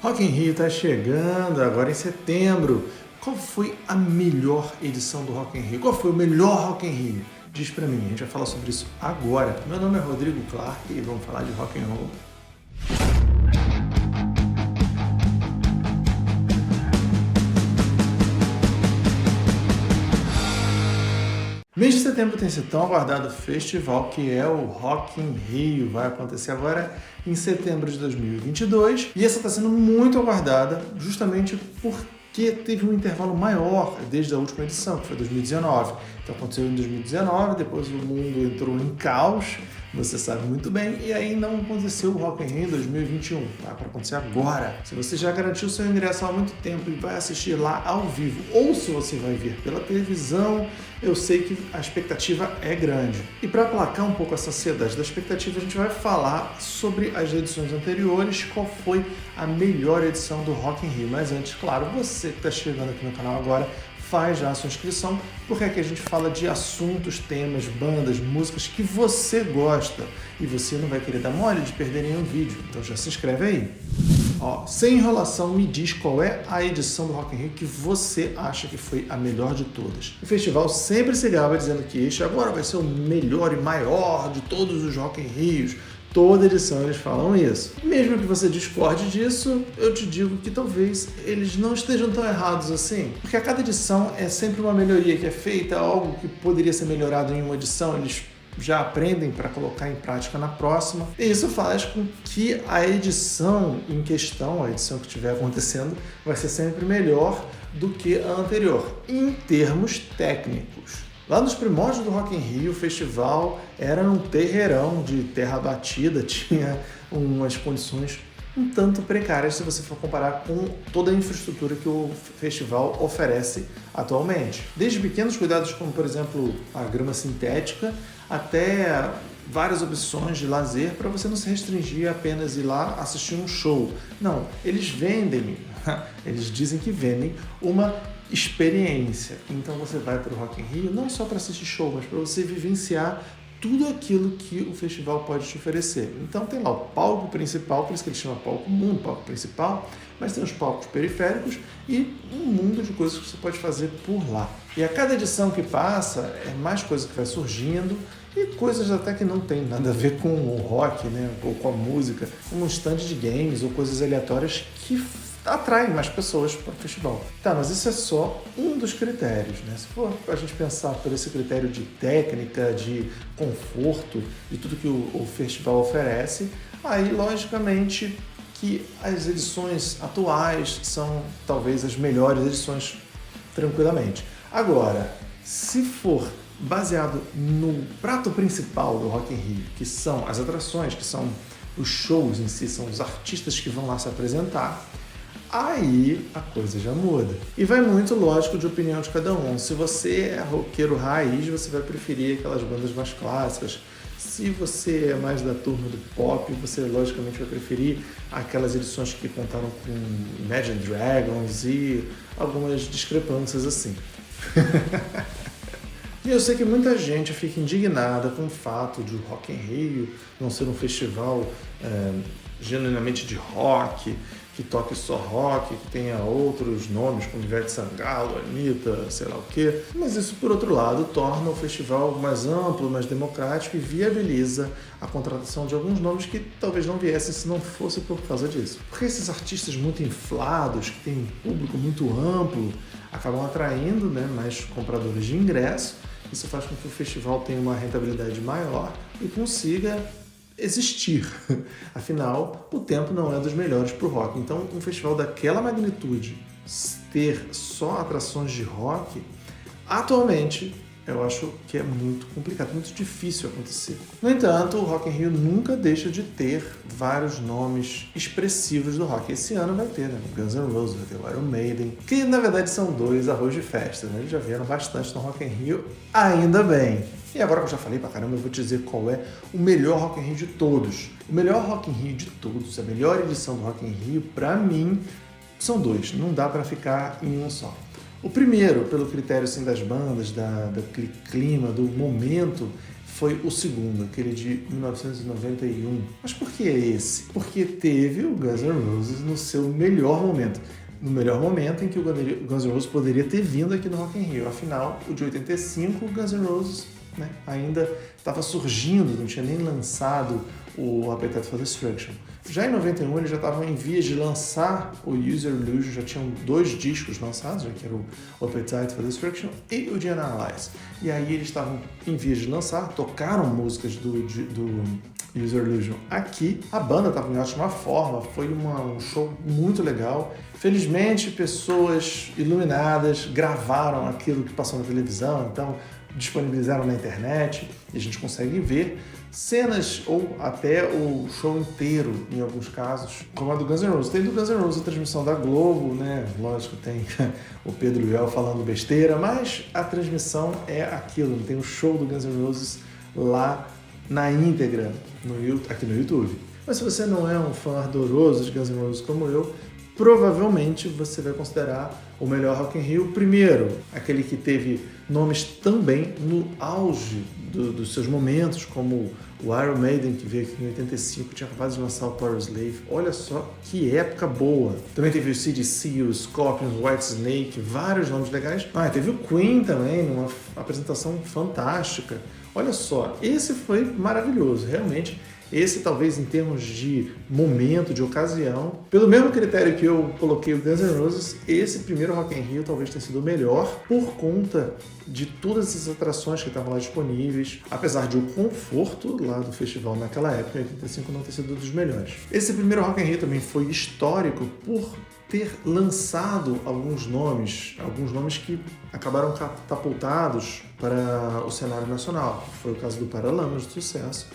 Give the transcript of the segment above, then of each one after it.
Rock in Rio está chegando agora em setembro. Qual foi a melhor edição do Rock in Rio? Qual foi o melhor Rock in Rio? Diz pra mim, a gente vai falar sobre isso agora. Meu nome é Rodrigo Clark e vamos falar de rock and roll. Mês de setembro tem esse tão aguardado festival que é o Rock in Rio. Vai acontecer agora em setembro de 2022 e essa está sendo muito aguardada justamente porque teve um intervalo maior desde a última edição, que foi 2019. Então aconteceu em 2019, depois o mundo entrou em caos, você sabe muito bem, e aí não aconteceu o Rock in Rio em 2021, tá? Para acontecer agora. Se você já garantiu seu ingresso há muito tempo e vai assistir lá ao vivo, ou se você vai ver pela televisão, eu sei que a expectativa é grande. E para aplacar um pouco essa ansiedade da expectativa, a gente vai falar sobre as edições anteriores, qual foi a melhor edição do Rock in Rio. Mas antes, claro, você que está chegando aqui no canal agora, faz já a sua inscrição, porque aqui a gente fala de assuntos, temas, bandas, músicas que você gosta e você não vai querer dar mole de perder nenhum vídeo, então já se inscreve aí. Ó, sem enrolação, me diz qual é a edição do Rock in Rio que você acha que foi a melhor de todas. O festival sempre se gaba dizendo que este agora vai ser o melhor e maior de todos os Rock in Rios. Toda edição eles falam isso. Mesmo que você discorde disso, eu te digo que talvez eles não estejam tão errados assim. Porque a cada edição é sempre uma melhoria que é feita, algo que poderia ser melhorado em uma edição, eles já aprendem para colocar em prática na próxima. E isso faz com que a edição em questão, a edição que estiver acontecendo, vai ser sempre melhor do que a anterior, em termos técnicos. Lá nos primórdios do Rock in Rio, o festival era um terreirão de terra batida, tinha umas condições um tanto precárias se você for comparar com toda a infraestrutura que o festival oferece atualmente. Desde pequenos cuidados como, por exemplo, a grama sintética, até várias opções de lazer para você não se restringir a apenas ir lá assistir um show. Não, eles vendem, eles dizem que vendem uma experiência. Então você vai para o Rock in Rio não só para assistir show, mas para você vivenciar tudo aquilo que o festival pode te oferecer. Então tem lá o palco principal, por isso que ele chama palco mundo, palco principal, mas tem os palcos periféricos e um mundo de coisas que você pode fazer por lá. E a cada edição que passa, é mais coisa que vai surgindo e coisas até que não tem nada a ver com o rock, né, ou com a música, como um stand de games ou coisas aleatórias que atraem mais pessoas para o festival. Tá, mas isso é só um dos critérios, né? Se for a gente pensar por esse critério de técnica, de conforto e tudo que o festival oferece, aí logicamente que as edições atuais são talvez as melhores edições tranquilamente. Agora, se for baseado no prato principal do Rock in Rio, que são as atrações, que são os shows em si, são os artistas que vão lá se apresentar, aí a coisa já muda. E vai muito, lógico, de opinião de cada um. Se você é roqueiro raiz, você vai preferir aquelas bandas mais clássicas. Se você é mais da turma do pop, você logicamente vai preferir aquelas edições que contaram com Imagine Dragons e algumas discrepâncias assim. E eu sei que muita gente fica indignada com o fato de o Rock in Rio não ser um festival genuinamente de rock, que toque só rock, que tenha outros nomes como Ivete Sangalo, Anitta, sei lá o quê. Mas isso, por outro lado, torna o festival mais amplo, mais democrático e viabiliza a contratação de alguns nomes que talvez não viessem se não fosse por causa disso. Porque esses artistas muito inflados, que têm um público muito amplo, acabam atraindo, né, mais compradores de ingresso. Isso faz com que o festival tenha uma rentabilidade maior e consiga existir. Afinal, o tempo não é dos melhores para o rock. Então, um festival daquela magnitude ter só atrações de rock, atualmente, eu acho que é muito complicado, muito difícil acontecer. No entanto, o Rock in Rio nunca deixa de ter vários nomes expressivos do rock. Esse ano vai ter, né? Guns N' Roses, vai ter o Iron Maiden, que na verdade são dois arroz de festa, né? Eles já vieram bastante no Rock in Rio, ainda bem. E agora que eu já falei pra caramba, eu vou te dizer qual é o melhor Rock in Rio de todos. O melhor Rock in Rio de todos, a melhor edição do Rock in Rio, pra mim, são dois. Não dá pra ficar em um só. O primeiro, pelo critério assim, das bandas, daquele clima, do momento, foi o segundo, aquele de 1991. Mas por que esse? Porque teve o Guns N' Roses no seu melhor momento. No melhor momento em que o Guns N' Roses poderia ter vindo aqui no Rock in Rio. Afinal, o de 85, o Guns N' Roses, né, ainda estava surgindo, não tinha nem lançado o Appetite for Destruction. Já em 91, eles já estavam em vias de lançar o Use Your Illusion, já tinham 2 discos lançados, já que era o Appetite for Destruction e o Analyze. E aí eles estavam em vias de lançar, tocaram músicas do Use Your Illusion aqui. A banda estava em ótima forma, foi um show muito legal. Felizmente, pessoas iluminadas gravaram aquilo que passou na televisão, então disponibilizaram na internet e a gente consegue ver cenas ou até o show inteiro, em alguns casos, como a do Guns N' Roses. Tem do Guns N' Roses a transmissão da Globo, né? Lógico, tem o Pedro Biel falando besteira, mas a transmissão é aquilo, tem o show do Guns N' Roses lá na íntegra, aqui no YouTube. Mas se você não é um fã ardoroso de Guns N' Roses como eu, provavelmente você vai considerar o melhor Rock in Rio primeiro, aquele que teve nomes também no auge dos seus momentos, como o Iron Maiden, que veio aqui em 85, tinha acabado de lançar o Power Slave. Olha só que época boa. Também teve o C.D.C., o Scorpions, o Whitesnake, vários nomes legais. Teve o Queen também, numa apresentação fantástica. Olha só, esse foi maravilhoso, realmente. Esse, talvez, em termos de momento, de ocasião, pelo mesmo critério que eu coloquei o Guns N' Roses, esse primeiro Rock in Rio talvez tenha sido o melhor por conta de todas essas atrações que estavam lá disponíveis, apesar de o conforto lá do festival naquela época, em 85, não ter sido dos melhores. Esse primeiro Rock in Rio também foi histórico por ter lançado alguns nomes que acabaram catapultados para o cenário nacional. Foi o caso do Paralamas de Sucesso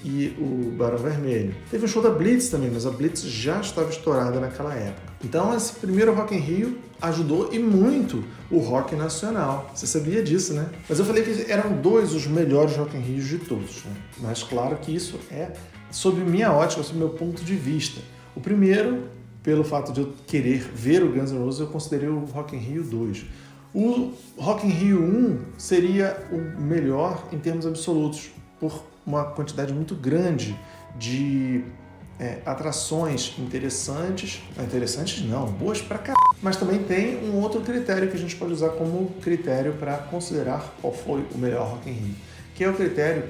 e o Barão Vermelho. Teve um show da Blitz também, mas a Blitz já estava estourada naquela época. Então esse primeiro Rock in Rio ajudou e muito o rock nacional. Você sabia disso, né? Mas eu falei que eram 2 os melhores Rock in Rios de todos, né? Mas claro que isso é sob minha ótica, sob meu ponto de vista. O primeiro, pelo fato de eu querer ver o Guns N' Roses, eu considerei o Rock in Rio 2. O Rock in Rio 1 seria o melhor em termos absolutos, por uma quantidade muito grande de atrações interessantes. Não, boas pra caralho. Mas também tem um outro critério que a gente pode usar como critério para considerar qual foi o melhor Rock in Rio, que é o critério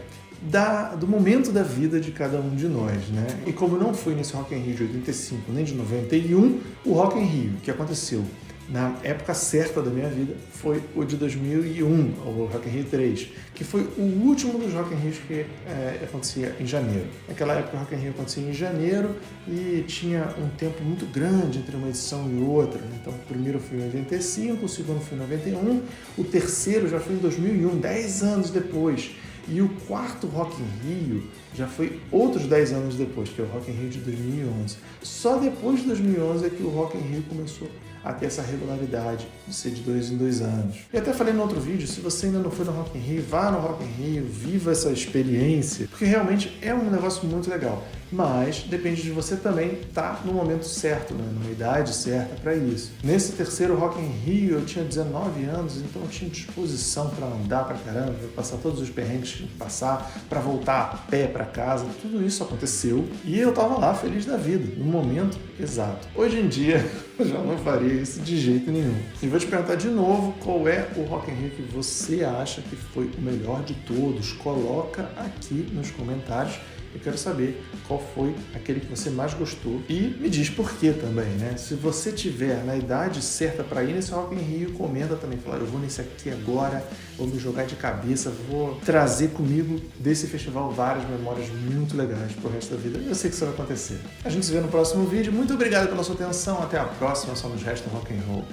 do momento da vida de cada um de nós, né? E como não foi nesse Rock in Rio de 85 nem de 91, o Rock in Rio que aconteceu na época certa da minha vida foi o de 2001, o Rock in Rio 3, que foi o último dos Rock in Rios que acontecia em janeiro. Naquela época o Rock in Rio acontecia em janeiro e tinha um tempo muito grande entre uma edição e outra. Então o primeiro foi em 85, o segundo foi em 91, o terceiro já foi em 2001, 10 anos depois. E o quarto Rock in Rio já foi outros 10 anos depois, que é o Rock in Rio de 2011. Só depois de 2011 é que o Rock in Rio começou a ter essa regularidade de ser de 2 em 2 anos. E até falei no outro vídeo, se você ainda não foi no Rock in Rio, vá no Rock in Rio, viva essa experiência, porque realmente é um negócio muito legal. Mas depende de você também estar no momento certo, né? Numa idade certa para isso. Nesse terceiro Rock in Rio eu tinha 19 anos, então eu tinha disposição para andar pra caramba, para passar todos os perrengues que tinha que passar, para voltar a pé para casa. Tudo isso aconteceu e eu estava lá feliz da vida, no momento exato. Hoje em dia eu já não faria isso de jeito nenhum. E vou te perguntar de novo qual é o Rock in Rio que você acha que foi o melhor de todos. Coloca aqui nos comentários. Eu quero saber qual foi aquele que você mais gostou e me diz por quê também, né? Se você tiver na idade certa para ir nesse Rock in Rio, comenta também, fala, eu vou nesse aqui agora, vou me jogar de cabeça, vou trazer comigo desse festival várias memórias muito legais pro resto da vida. Eu sei que isso vai acontecer. A gente se vê no próximo vídeo. Muito obrigado pela sua atenção. Até a próxima. Só nos resta Rock and Roll.